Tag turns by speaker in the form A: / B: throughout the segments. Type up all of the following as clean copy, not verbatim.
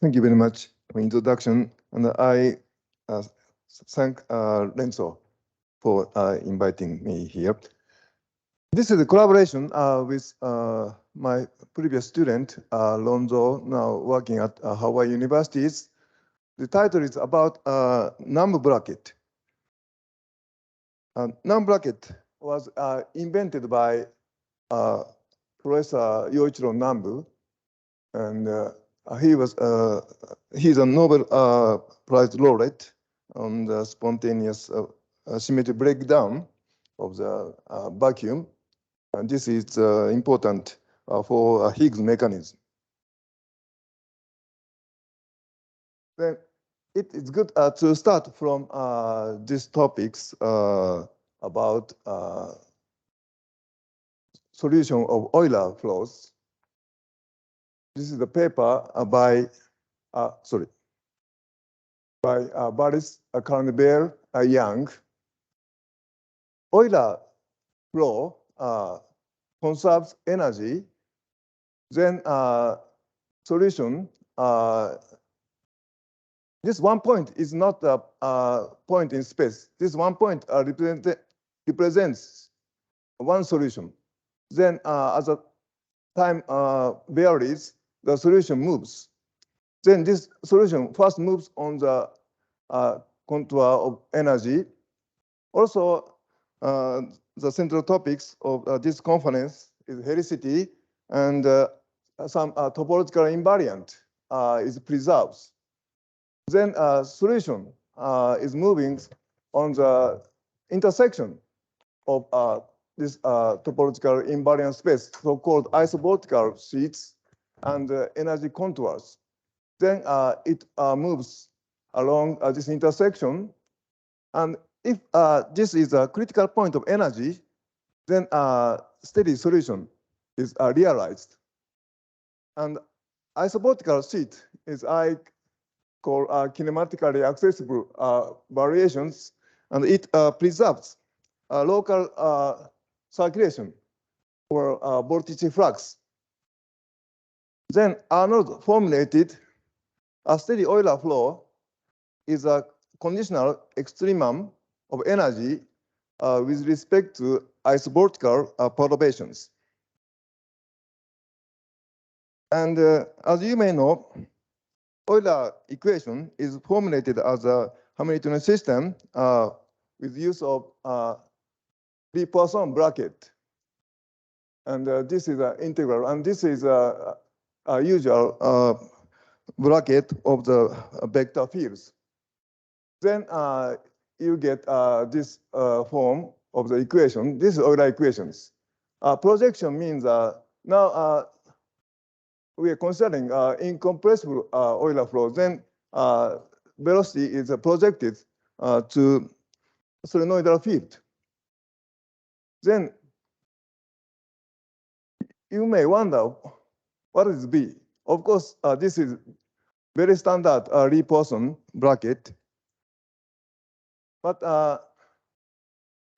A: Thank you very much for introduction, and I thank Renzo for inviting me here. This is a collaboration with my previous student, Lonzo, now working at Hawaii Universities. The title is about Namb bracket. Namb bracket was invented by Professor Yoichiro Nambu, and he's a Nobel Prize laureate on the spontaneous symmetry breakdown of the vacuum. And this is important for Higgs mechanism. Then it is good to start from these topics about solution of Euler flows. This is the paper by Baris, Carnevale, Young. Euler flow conserves energy. Then solution. This one point is not a point in space. This one point represents one solution. Then as the time varies, the solution moves. Then this solution first moves on the contour of energy. Also, the central topics of this conference is helicity, and some topological invariant is preserved. Then solution is moving on the intersection of this topological invariant space, so-called isovortical sheets and energy contours. Then it moves along this intersection. And if this is a critical point of energy, then steady solution is realized. And isovortical sheet is called kinematically accessible variations, and it preserves local circulation or vortice flux. Then Arnold formulated a steady Euler flow is a conditional extremum of energy with respect to isovortical perturbations. And as you may know, Euler equation is formulated as a Hamiltonian system with use of Lie-Poisson bracket. And this is an integral, and this is a usual bracket of the vector fields. Then you get this form of the equation. This is Euler equations. Projection means now we are considering incompressible Euler flow. Then velocity is projected to solenoidal field. Then you may wonder, what is B? Of course, this is very standard Lie-Poisson bracket. But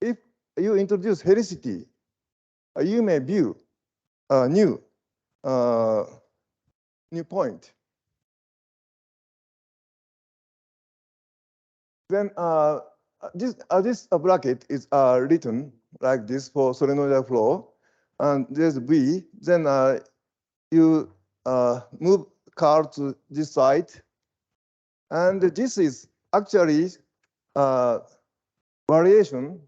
A: if you introduce helicity, you may view a new point. Then this bracket is written like this for solenoidal flow, and there's V. Then you move car to this side, and this is actually variation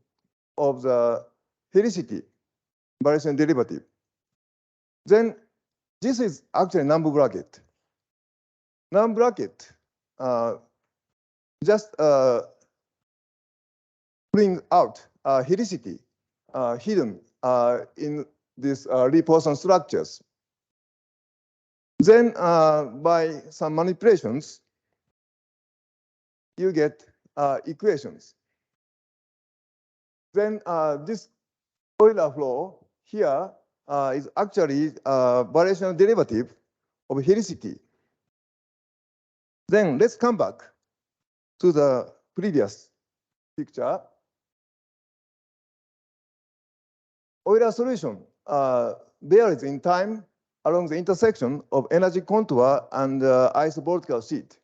A: of the helicity, variation derivative. Then this is actually Nambu bracket. Nambu bracket just bring out helicity hidden in these Lie-Poisson structures. Then by some manipulations, you get equations. Then this Euler flow here is actually a variational derivative of helicity. Then let's come back to the previous picture. Euler solution varies in time along the intersection of energy contour and isovortical sheet.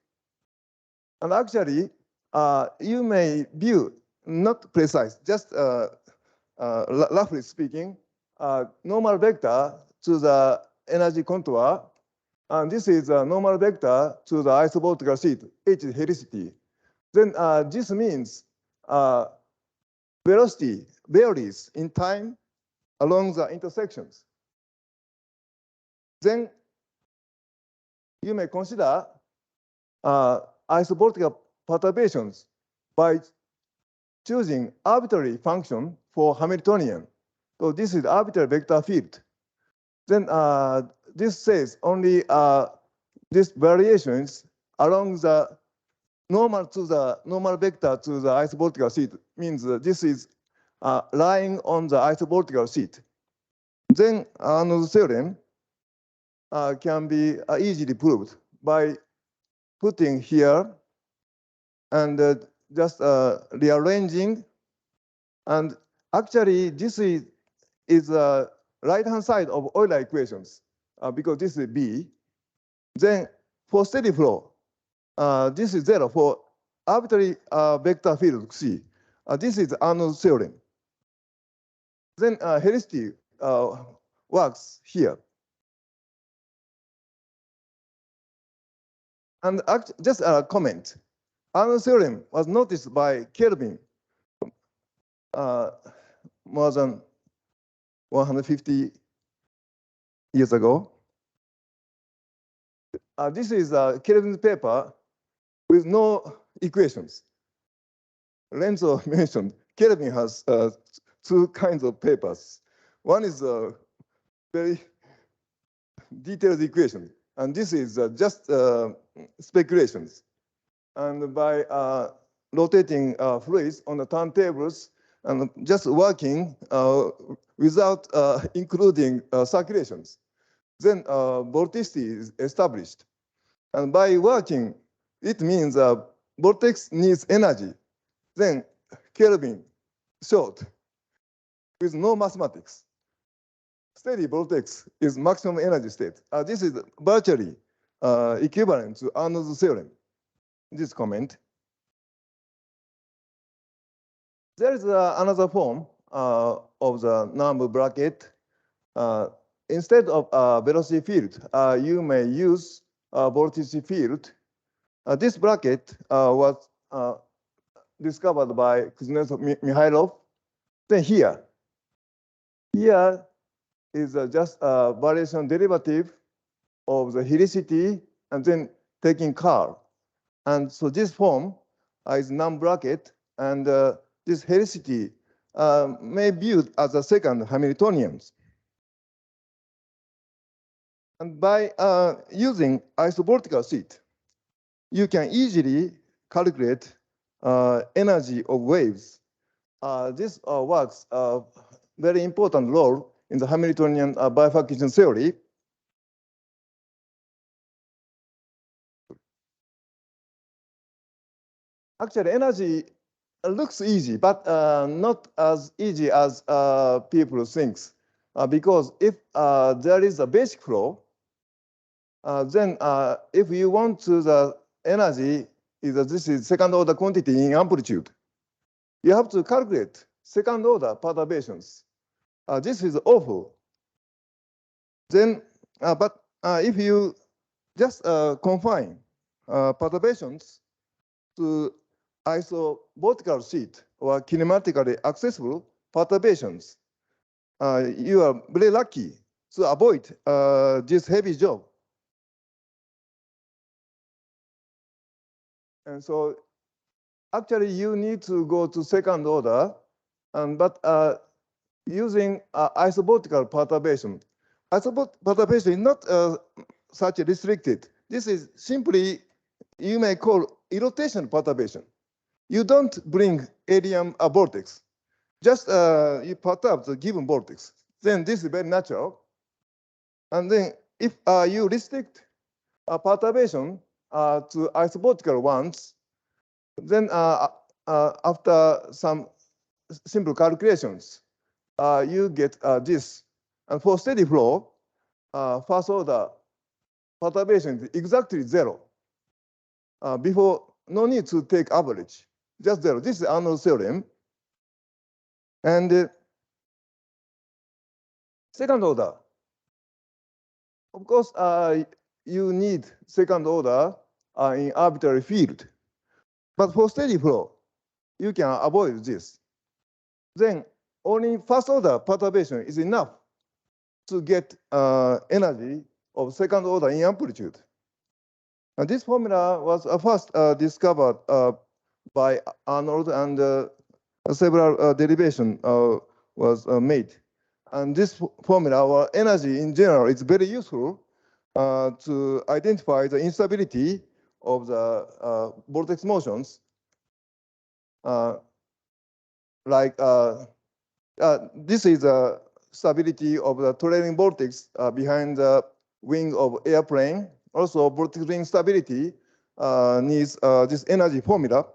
A: And actually, you may view, not precise, just roughly speaking, normal vector to the energy contour. And this is a normal vector to the isovortical sheet, H is helicity. Then this means velocity varies in time along the intersections. Then you may consider isovortical perturbations by choosing arbitrary function for Hamiltonian. So this is arbitrary vector field. Then this says only these variations along the normal to the normal vector to the isovortical sheet means this is lying on the isovortical sheet. Then Arnold's theorem can be easily proved by putting here and just rearranging. And actually, this is the right-hand side of Euler equations because this is B. Then for steady flow, this is 0 for arbitrary vector field C. This is Arnold's theorem. Then helicity works here. And just a comment. Arnold's theorem was noticed by Kelvin more than 150 years ago. This is Kelvin's paper with no equations. Lenzo mentioned Kelvin has two kinds of papers. One is a very detailed equation, and this is just speculations. And by rotating fluids on the turntables and just working without including circulations, then vorticity is established. And by working, it means vortex needs energy. Then Kelvin showed with no mathematics. Steady vortex is maximum energy state. This is virtually equivalent to Arnold's theorem. This comment. There is another form of the Namb bracket. Instead of velocity field, you may use vorticity field. This bracket was discovered by Kuznetsov-Mikhailov. Then here is just a variation derivative of the helicity and then taking curl. And so this form is Namb bracket, and this helicity may be viewed as a second Hamiltonians. And by using isovortical sheet, you can easily calculate energy of waves. This works a very important role in the Hamiltonian bifurcation theory. Actually, energy looks easy, but not as easy as people think. Because if there is a basic flow, then if you want to the energy, this is second order quantity in amplitude, you have to calculate second order perturbations. This is awful. Then, but if you just confine perturbations to isovortical sheet or kinematically accessible perturbations, you are very lucky to avoid this heavy job. And so actually you need to go to second order, but using isovortical perturbation. Isovortical perturbation is not such restricted. This is simply, you may call irrotation perturbation. You don't bring helium vortex. Just you perturb the given vortex. Then this is very natural. And then if you restrict perturbation to isovortical ones, then after some simple calculations, you get this. And for steady flow, first order perturbation is exactly 0. Before, no need to take average, just 0. This is Arnold's theorem. And second order, of course, you need second order in arbitrary field. But for steady flow, you can avoid this. Then only first order perturbation is enough to get energy of second order in amplitude. And this formula was first discovered by Arnold, and several derivation was made. And this formula, or energy in general, is very useful to identify the instability of the vortex motions. This is the stability of the trailing vortex behind the wing of airplane. Also, vortex ring stability needs this energy formula.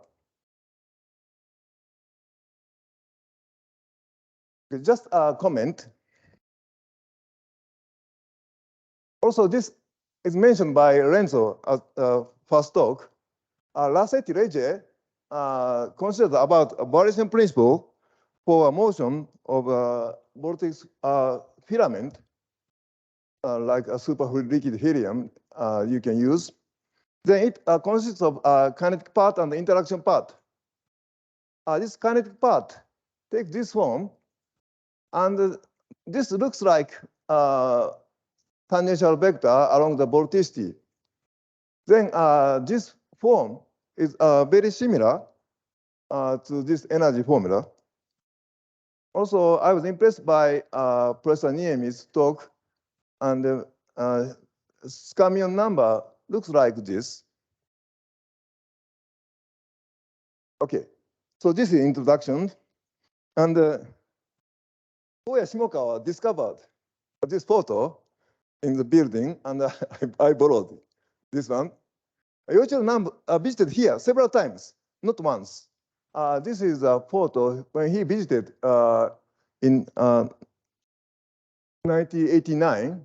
A: Just a comment. Also, this is mentioned by Renzo at first talk. Lassetti-Leger considered about a variation principle for a motion of a vortex filament, like a superfluid liquid helium you can use. Then it consists of kinetic part and the interaction part. This kinetic part takes this form, and this looks like tangential vector along the vorticity. Then this form is very similar to this energy formula. Also, I was impressed by Professor Niemi's talk, and Skamion number looks like this. Okay, so this is introduction. And Oya Shimokawa discovered this photo in the building, and I borrowed this one. Yoichiro Namb visited here several times, not once. This is a photo when he visited in 1989.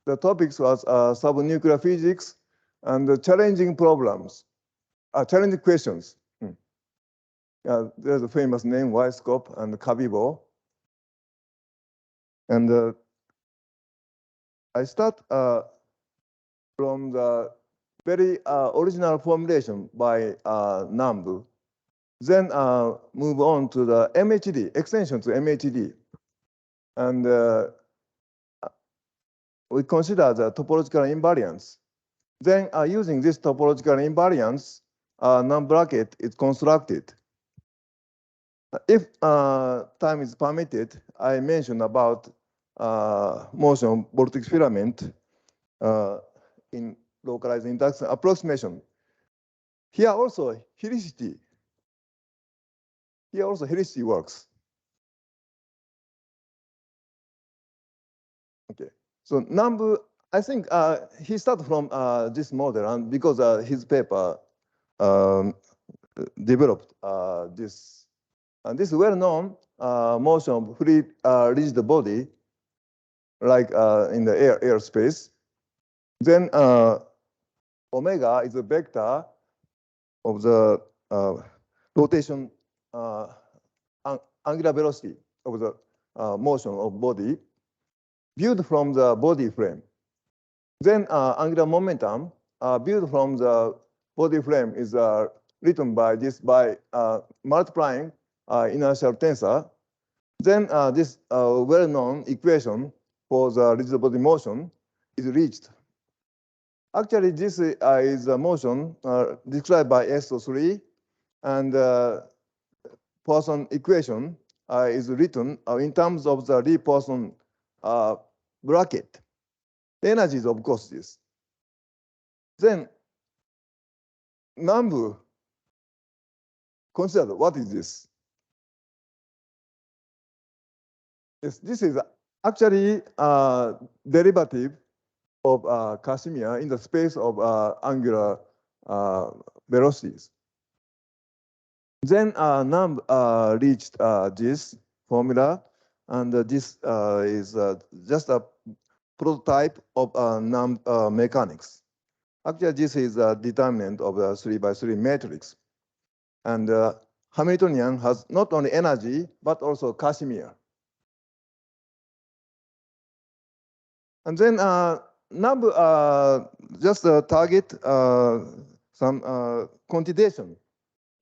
A: The topics was subnuclear physics and the challenging problems, challenging questions. There's a famous name, Weisskopf and Kabibo. And I start from the very original formulation by Nambu, then move on to the MHD, extension to MHD. And we consider the topological invariance. Then using this topological invariance, Namb bracket is constructed. If time is permitted, I mention about motion vortex filament in localized induction approximation. Here also helicity. Here also helicity works. Okay, so Nambu, I think he started from this model, and because his paper developed this, and this well-known motion of free rigid body, like in the airspace. Then omega is a vector of the rotation angular velocity of the motion of body viewed from the body frame. Then angular momentum viewed from the body frame is written by this by multiplying inertial tensor. Then this well-known equation for the rigid body motion is reached. Actually, this is a motion described by SO3, and Poisson equation is written in terms of the Lie-Poisson bracket. The energy is, of course, this. Then Nambu considered what is this? Yes, this is actually derivative of Casimir in the space of angular velocities. Then Namb reached this formula, and this is just a prototype of Namb mechanics. Actually, this is a determinant of the 3×3 matrix. And Hamiltonian has not only energy, but also Casimir. And then Namb just target some quantization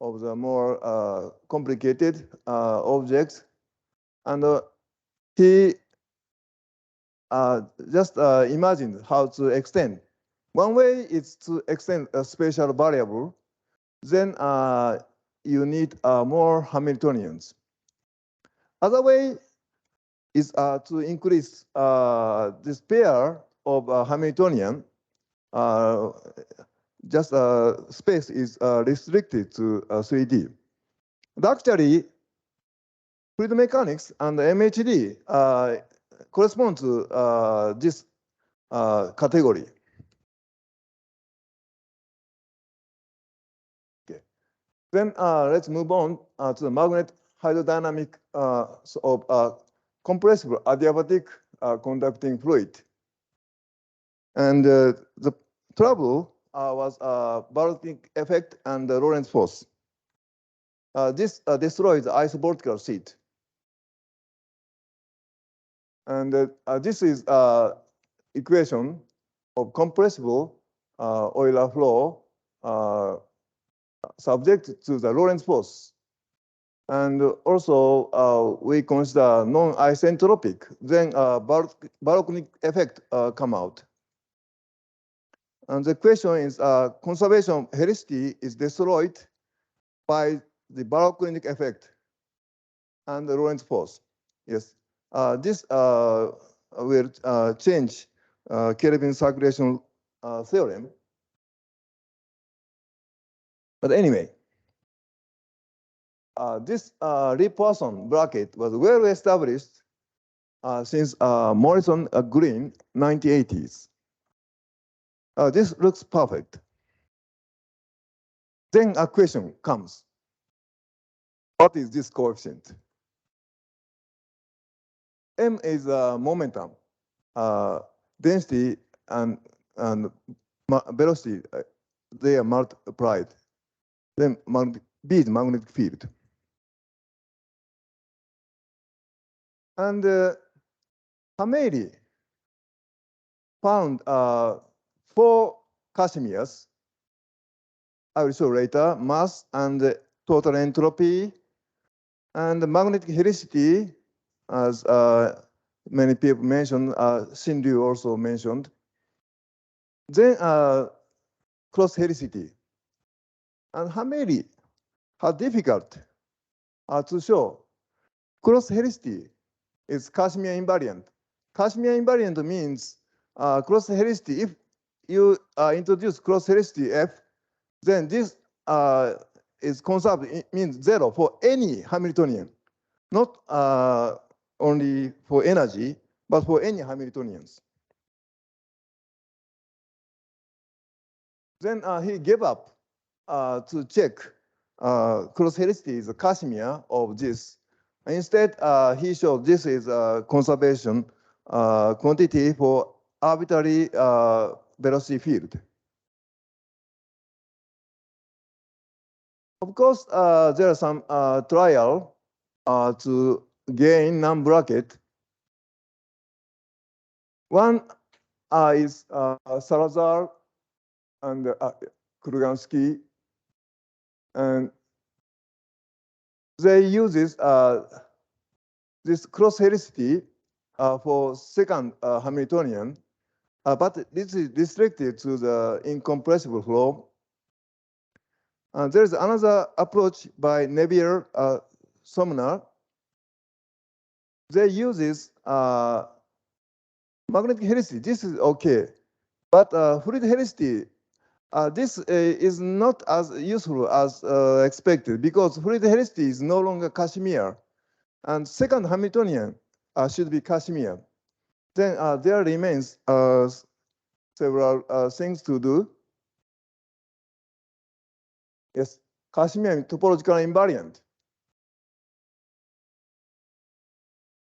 A: of the more complicated objects. And he just imagined how to extend. One way is to extend a spatial variable. Then you need more Hamiltonians. Other way is to increase this pair of Hamiltonian. Just space is restricted to 3D. But actually, fluid mechanics and MHD correspond to this category. Okay. Then let's move on to the magnet hydrodynamic of compressible adiabatic conducting fluid. And the trouble was barometric effect and the Lorentz force. This destroys the isovortical sheet. And this is equation of compressible Euler flow subject to the Lorentz force. And also we consider non-isentropic, then barometric effect come out. And the question is conservation of helicity is destroyed by the barometric effect and the Lorentz force. Yes, this will change Kelvin circulation theorem. But anyway, this Lie-Poisson bracket was well established since Morrison Green 1980s. This looks perfect. Then a question comes. What is this coefficient? M is momentum, density, and velocity. They are multiplied. Then B is magnetic field. And Hameli found 4 Casimirs. I will show later, mass and total entropy and magnetic helicity, as many people mentioned, Shinryu also mentioned. Then cross-helicity. And Hameli had difficult to show cross-helicity is Casimir invariant. Casimir invariant means cross-helicity. If you introduce cross-helicity F, then this is conserved. It means 0 for any Hamiltonian, not only for energy, but for any Hamiltonians. Then he gave up to check cross-helicity is a Casimir of this. Instead, he showed this is a conservation quantity for arbitrary velocity field. Of course, there are some trial to gain Namb bracket. One is Salazar and Kurgansky, and they use this cross-helicity for second Hamiltonian, but this is restricted to the incompressible flow. There is another approach by Nevier Somner. They use magnetic helicity. This is okay, but fluid helicity, this is not as useful as expected, because fluid helicity is no longer Casimir, and second Hamiltonian should be Casimir. Then there remains several things to do. Yes, Casimir topological invariant.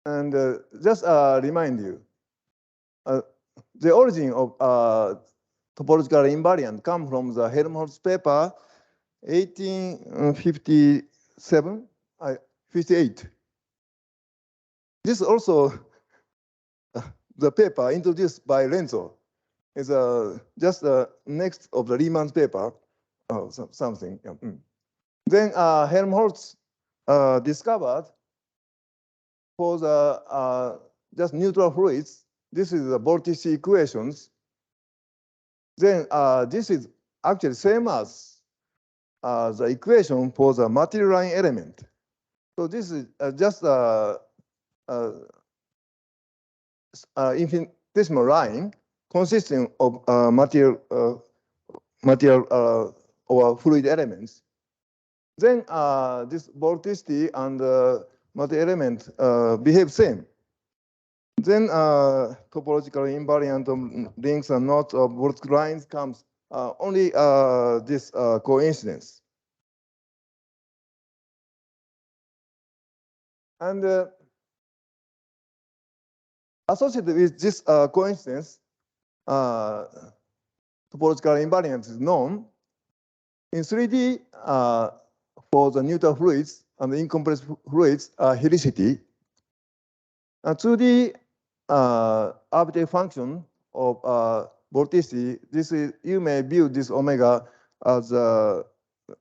A: And just remind you, the origin of topological invariant come from the Helmholtz paper, 1857, 58. This also the paper introduced by Lenzo is just next of the Riemann's paper, something. Yeah. Then Helmholtz discovered for the just neutral fluids, this is the vortex equations. Then this is actually same as the equation for the material line element. So this is just infinitesimal line consisting of material or fluid elements. Then this vorticity and material element behave same. Then topological invariant of rings and knots of vortex lines comes only this coincidence. And associated with this coincidence, topological invariance is known. In 3D, for the neutral fluids and the incompressed fluids, helicity. 2D arbitrary function of vorticity. This is, you may view this omega as a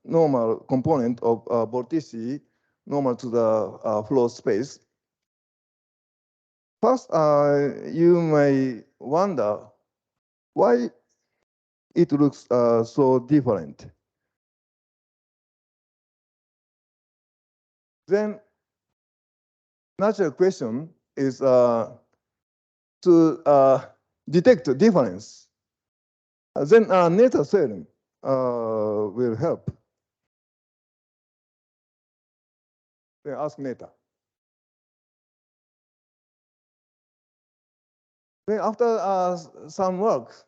A: normal component of vorticity, normal to the flow space. First, you may wonder why it looks so different. Then, natural question is to detect the difference. Then Noether theorem will help. Then ask Noether. Then after some work,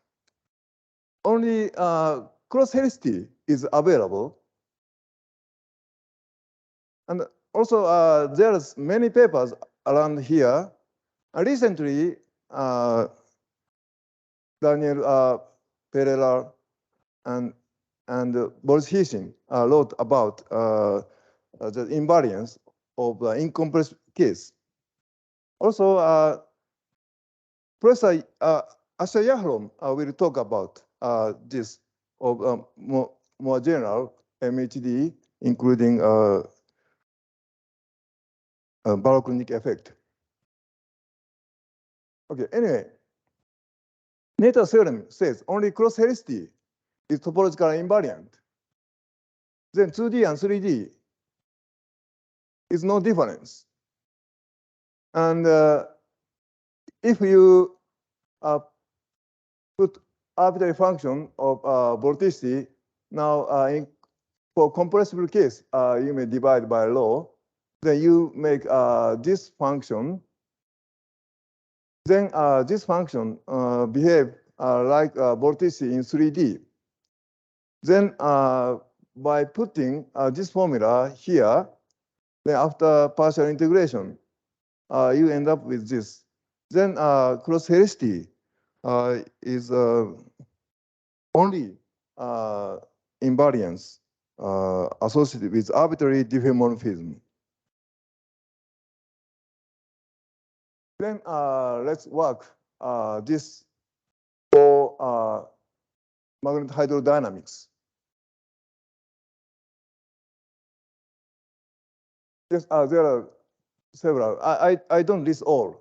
A: only cross-helicity is available. And also there's many papers around here. Recently, Daniel Pereira and Boris Hishin wrote about the invariance of the incompressed case. Also, Professor Asher Yahrom will talk about this of more general MHD, including baroclinic effect. Okay, anyway, Noether theorem says only cross-helicity is topological invariant. Then 2D and 3D is no difference. And if you put arbitrary function of vorticity, now for compressible case, you may divide by law. Then you make this function. Then this function behave like vorticity in 3D. Then by putting this formula here, then after partial integration, you end up with this. Then cross-helicity is only invariance associated with arbitrary diffeomorphism. Then let's work this for magnetohydrodynamics. Yes, there are several. I don't list all.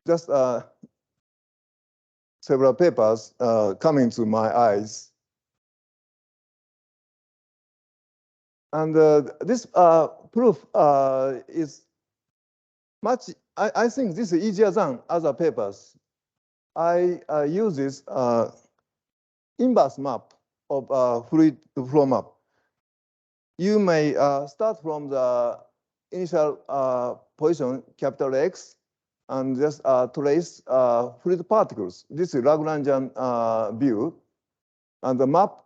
A: Just several papers coming to my eyes. And this proof is much, I think this is easier than other papers. I use this inverse map of fluid to flow map. You may start from the initial position, capital X, and just trace fluid particles. This is Lagrangian view. And the map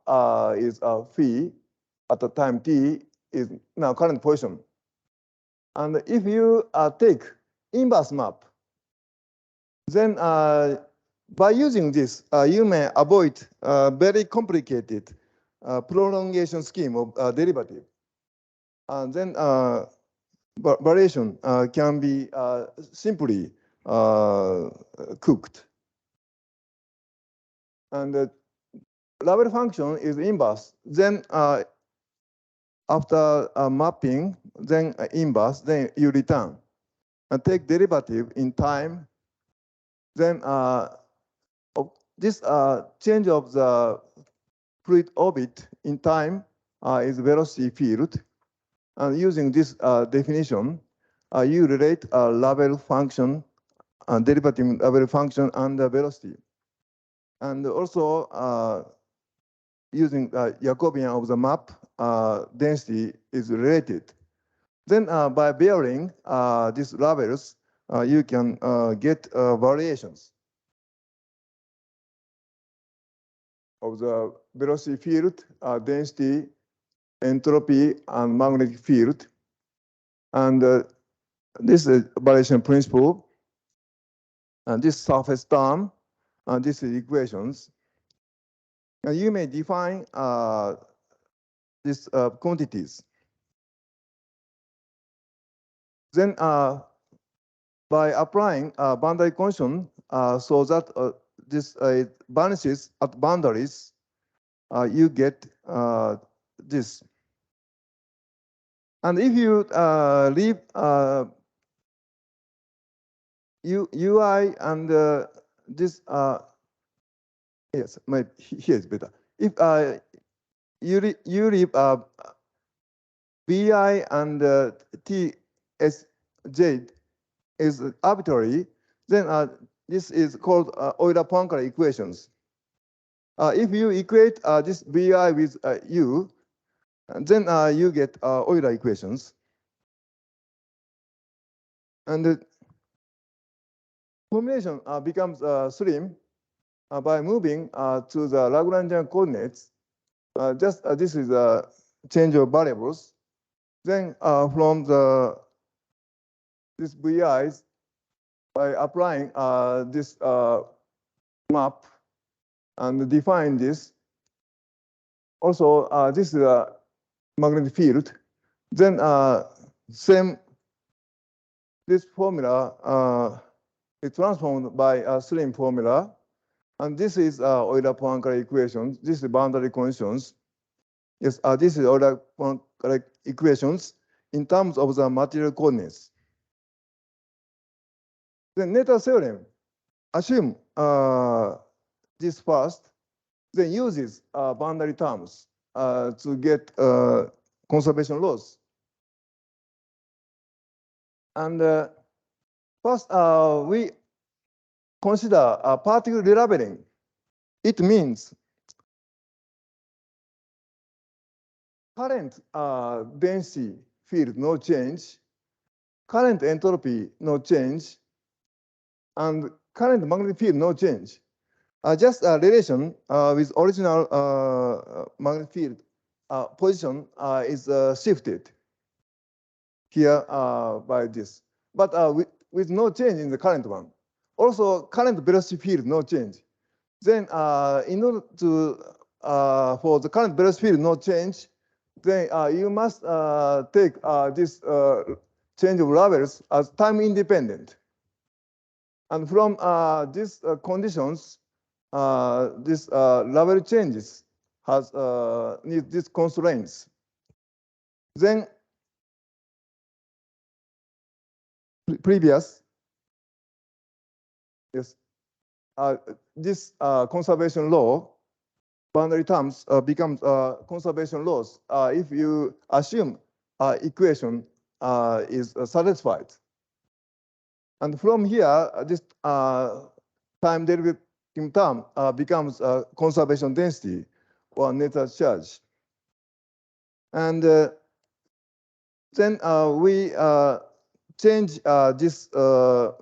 A: is phi at the time t is now current position. And if you take inverse map, Then by using this, you may avoid very complicated prolongation scheme of derivative. And then variation can be simply cooked. And the level function is inverse. Then after mapping, then inverse, then you return and take derivative in time. Then this change of the fluid orbit in time is velocity field. And using this definition, you relate a level function, derivative level function, and the velocity. And also using Jacobian of the map, density is related. Then by varying these levels, you can get variations of the velocity field, density, entropy, and magnetic field. And this is variation principle. And this surface term, and this is equations. And you may define these quantities. Then by applying boundary condition so that this vanishes at boundaries, you get this. And if you leave UI and this, yes, here is better. If you leave BI and TSJ is arbitrary, then this is called Euler-Poincare equations. If you equate this BI with U, then you get Euler equations. And the formulation becomes slim by moving to the Lagrangian coordinates. Just this is a change of variables. Then from this VIs, by applying this map and define this. Also, this is a magnetic field. Then same this formula is transformed by a slim formula, and this is Euler-Poincare equations. This is boundary conditions. Yes, this is Euler-Poincare equations in terms of the material coordinates. Then Noether theorem assume this first, then uses boundary terms to get conservation laws. And first, we consider particle relabeling. It means current density field no change, current entropy no change, and current magnetic field no change. Just a relation with original magnetic field position is shifted here by this, but with no change in the current one. Also, current velocity field no change. Then, in order to for the current velocity field no change, then you must take this change of levels as time independent. And from these conditions, this level changes has need these constraints. Then previous, yes, this conservation law, boundary terms becomes conservation laws if you assume equation is satisfied. And from here, this time derivative term becomes conservation density or Noether charge. And then we change this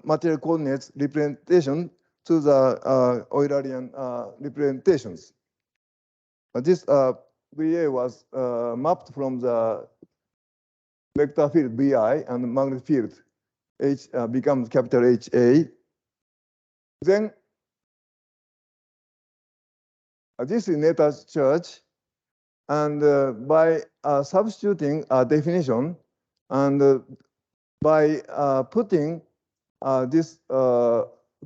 A: material coordinates representation to the Eulerian representations. This VA was mapped from the vector field VI and magnetic field H becomes capital HA. Then this is Noether's church, and by substituting a definition and by putting this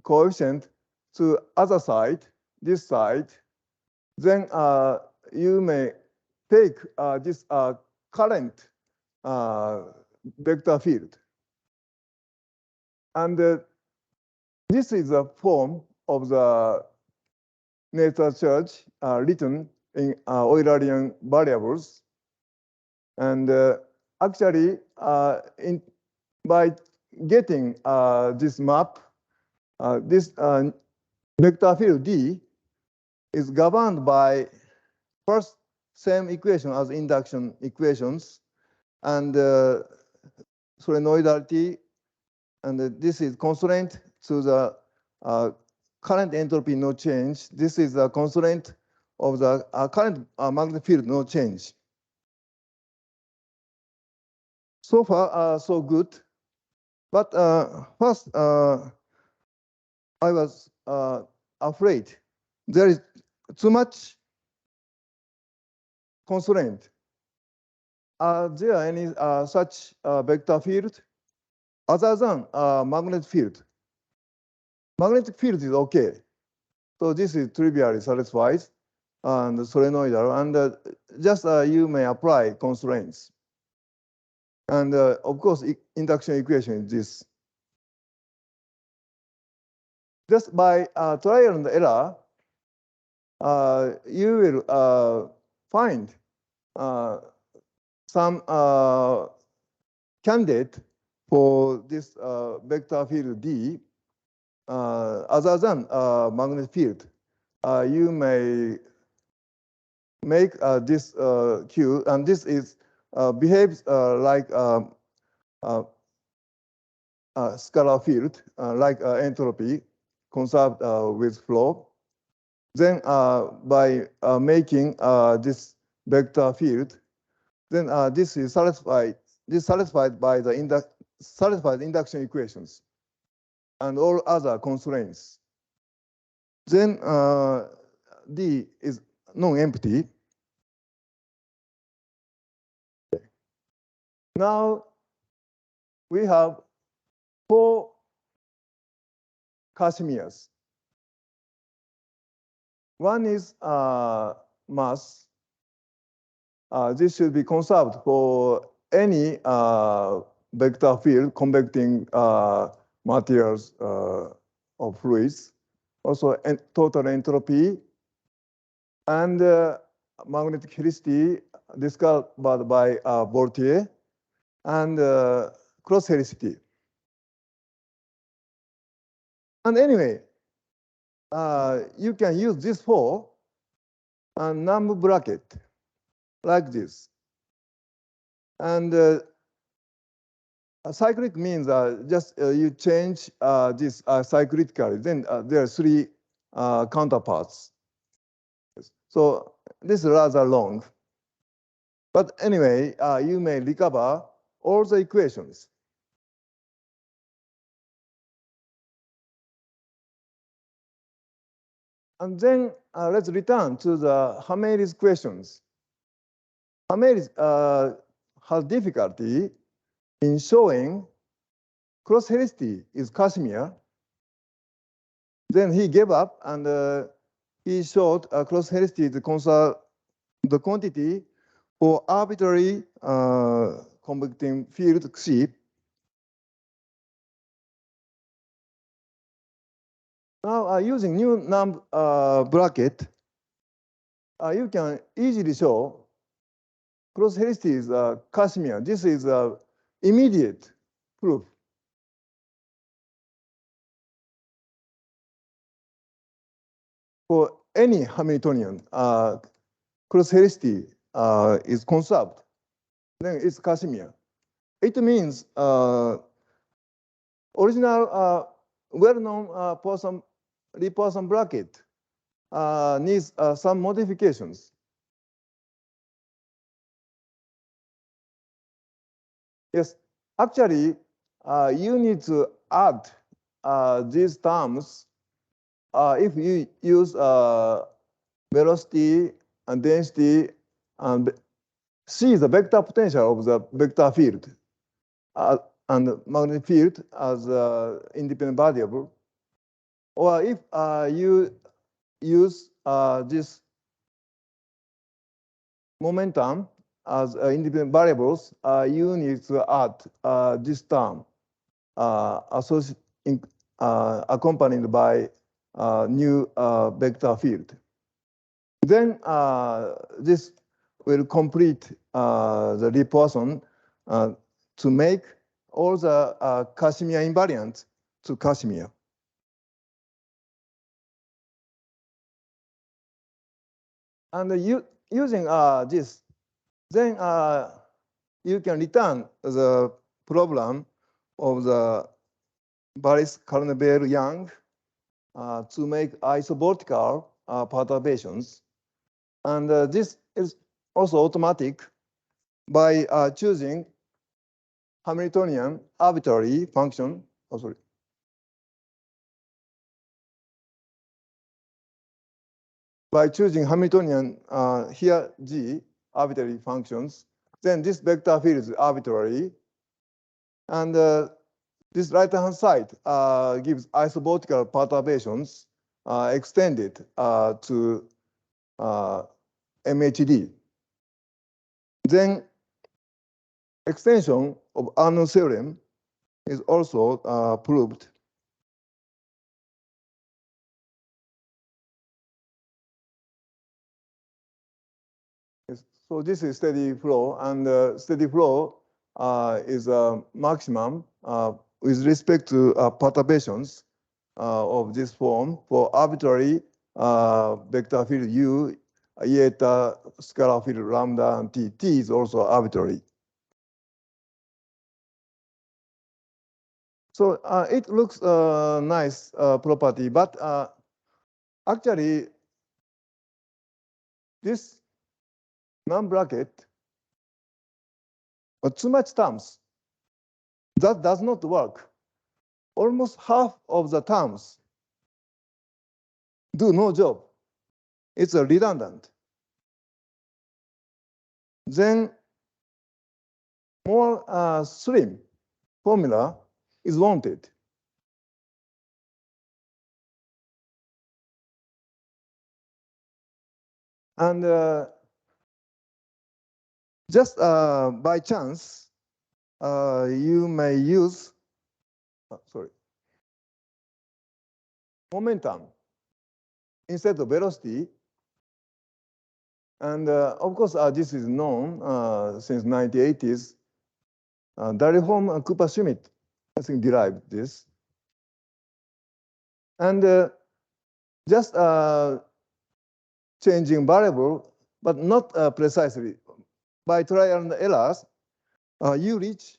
A: coefficient to other side, this side, then you may take this current vector field. And this is a form of the Noether church written in Eulerian variables. And actually, by getting this map, this vector field D is governed by first same equation as induction equations, and solenoidality, and this is constraint to the current entropy no change. This is a constraint of the current magnetic field no change. So far, so good. But first, I was afraid there is too much constraint. Are there any such vector field other than magnetic field? Magnetic field is okay. So this is trivially satisfied and solenoidal, and just you may apply constraints. And of course, induction equation is this. Just by trial and error, you will find some candidate for this vector field D other than magnetic field. You may make this Q, and this is behaves like scalar field, like entropy conserved with flow. Then by making this vector field, then this is satisfied. This satisfied by the satisfied induction equations and all other constraints. Then D is non-empty. Now we have 4 Casimirs. One is mass. This should be conserved for any vector field convecting materials of fluids. Also, total entropy and magnetic helicity discovered by Voltaire, and cross-helicity. And anyway, you can use this for a Namb bracket like this. And cyclic means just you change this cyclically. Then there are 3 counterparts. So this is rather long. But anyway, you may recover all the equations. And then let's return to the Hamiltonian questions. Hamiltonian has difficulty in showing cross-helicity is Casimir. Then he gave up, and he showed cross-helicity is the quantity for arbitrary convecting field Xi. Now, using new Namb bracket, you can easily show cross-helicity is Casimir. This is immediate proof. For any Hamiltonian, cross-helicity is conserved, then it's Casimir. It means original well-known Lie-Poisson bracket needs some modifications. Yes, actually, you need to add these terms if you use velocity and density and see the vector potential of the vector field and magnetic field as independent variable, or if you use this momentum as independent variables, you need to add this term accompanied by new vector field. Then this will complete the Lie-Poisson to make all the Casimir invariant to Casimir. And using this, then you can return the problem of the Baris-Carnevale-Young to make isovortical perturbations. And this is also automatic by choosing Hamiltonian arbitrary function. Oh, sorry. By choosing Hamiltonian here G arbitrary functions, then this vector field is arbitrary, and this right-hand side gives isovortical perturbations extended to MHD. Then extension of Arnold theorem is also proved. So this is steady flow, and steady flow is a maximum with respect to perturbations of this form for arbitrary vector field U, eta, scalar field lambda, and T. T is also arbitrary. So it looks nice property, but actually this Namb bracket too much terms. That does not work. Almost half of the terms do no job. It's a redundant. Then more slim formula is wanted. And just by chance, you may use, momentum instead of velocity. And of course, this is known since 1980s. Darryholm and Cooper-Schmidt, I think, derived this. And just changing variable, but not precisely. By trial and errors, you reach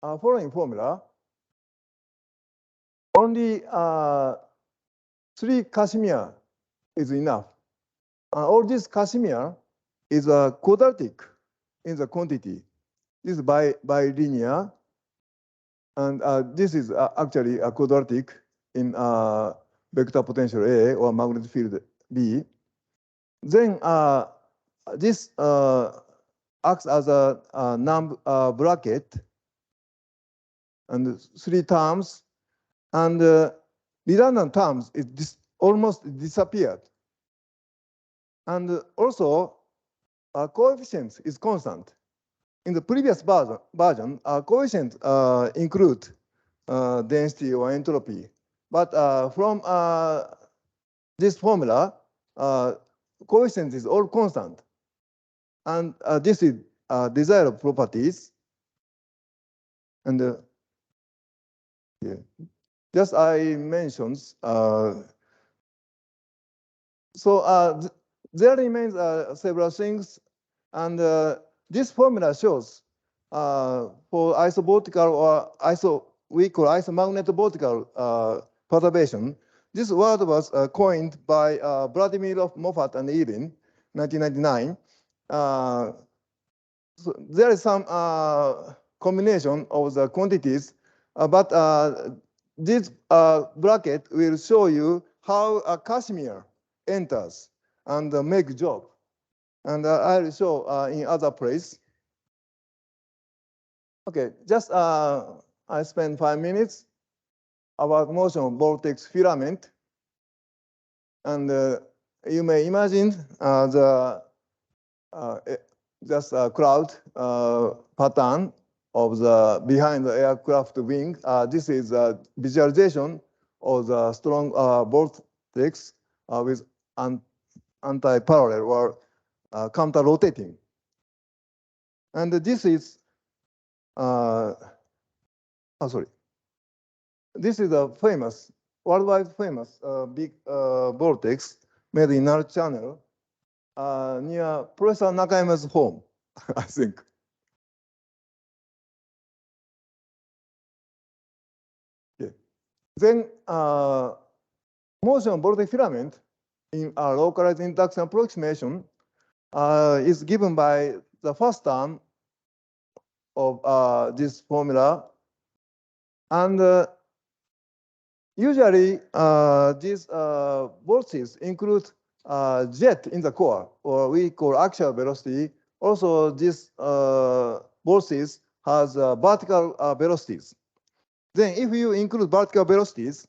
A: following formula. Only 3 Casimir is enough. All this Casimir is quadratic in the quantity. This is bilinear, and this is actually a quadratic in vector potential A or magnetic field B. Then this acts as a Namb bracket, and 3 terms, and redundant terms is almost disappeared. And also, coefficients is constant. In the previous version, coefficients include density or entropy. But from this formula, coefficients is all constant. And this is desired properties. And yeah, just I mentioned. So there remains several things, and this formula shows for isovortical or we call isomagnetovortical perturbation. This word was coined by Vladimir Moffat and Elin, 1999. So there is some combination of the quantities, but this bracket will show you how a Casimir enters and make job. And I'll show in other place. Okay, just I spend 5 minutes about motion of vortex filament. And you may imagine just a cloud pattern of the behind the aircraft wing. This is a visualization of the strong vortex with anti-parallel or counter-rotating. And this is, this is a famous, worldwide famous big vortex made in our channel near Professor Nakayama's home, I think. Okay. Then motion of vortex filament in a localized induction approximation is given by the first term of this formula. And usually these forces include jet in the core, or we call axial velocity. Also, these forces has vertical velocities. Then if you include vertical velocities,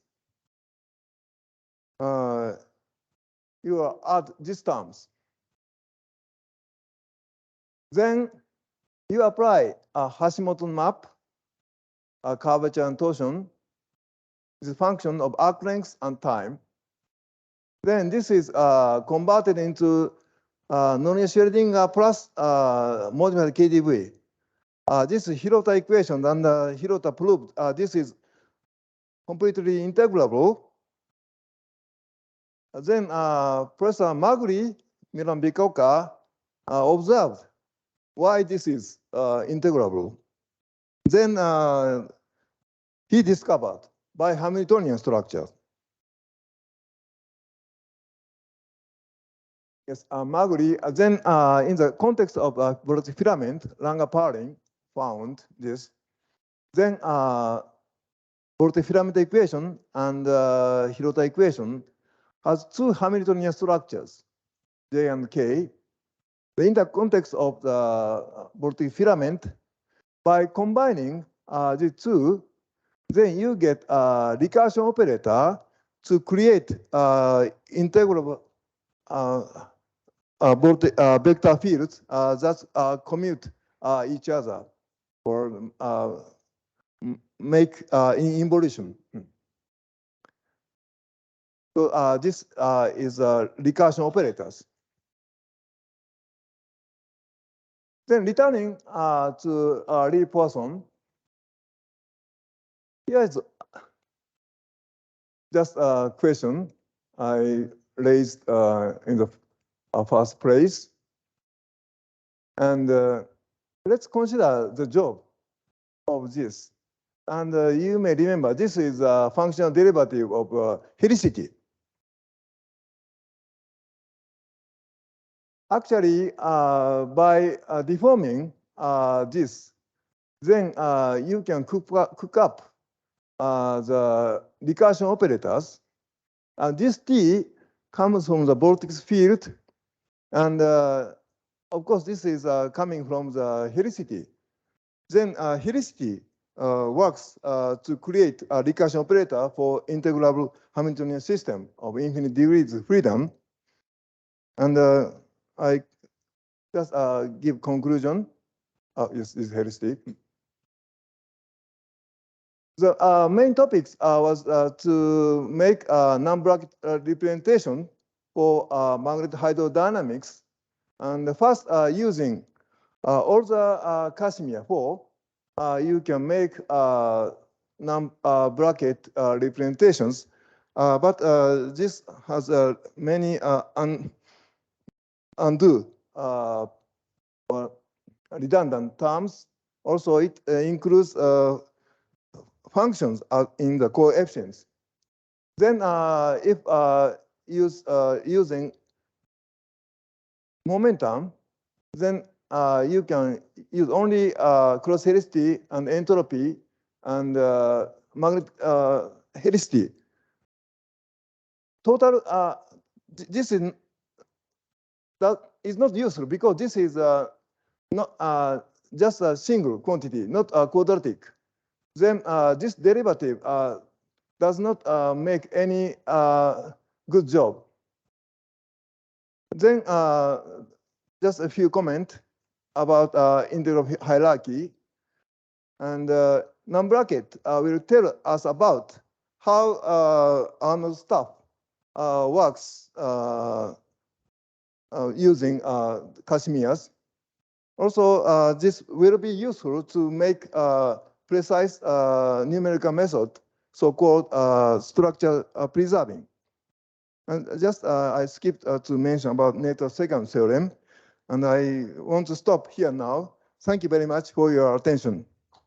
A: you add these terms. Then you apply a Hashimoto map, a curvature and torsion, is a function of arc length and time. Then this is converted into non-Schrödinger plus modified KdV. This is Hirota equation, and Hirota proved this is completely integrable. Then Professor Magri, Milan Bikoka, observed why this is integrable. Then he discovered by Hamiltonian structure. Yes, Magri. Then in the context of vortex filament, Langer-Parling found this. Then vortex filament equation and Hirota equation has two Hamiltonian structures, J and K. In the context of the vortex filament, by combining the two, then you get a recursion operator to create integrable vector fields that commute each other or make involution. So this is recursion operators. Then returning to Lie-Poisson, here is just a question I raised in the first place. And let's consider the job of this. And you may remember, this is a functional derivative of helicity. Actually, by deforming this, then you can cook up the recursion operators. This T comes from the vortex field. And of course, this is coming from the helicity. Then helicity works to create a recursion operator for integrable Hamiltonian system of infinite degrees of freedom. And I just give conclusion. Yes, this is helicity. The main topics was to make a Namb bracket representation for magnetohydrodynamics. And first, using all the Casimir 4, you can make Namb bracket representations. But this has many undo or redundant terms. Also, it includes functions in the coefficients. Then if using momentum, then you can use only cross-helicity and entropy and helicity. Total, this is that is not useful because this is not just a single quantity, not quadratic. Then this derivative does not make any good job. Then just a few comments about integral hierarchy. And Namb bracket will tell us about how Arnold's stuff works using Casimir's. Also, this will be useful to make precise numerical method, so-called structure preserving. And just I skipped to mention about Noether's second theorem, and I want to stop here now. Thank you very much for your attention.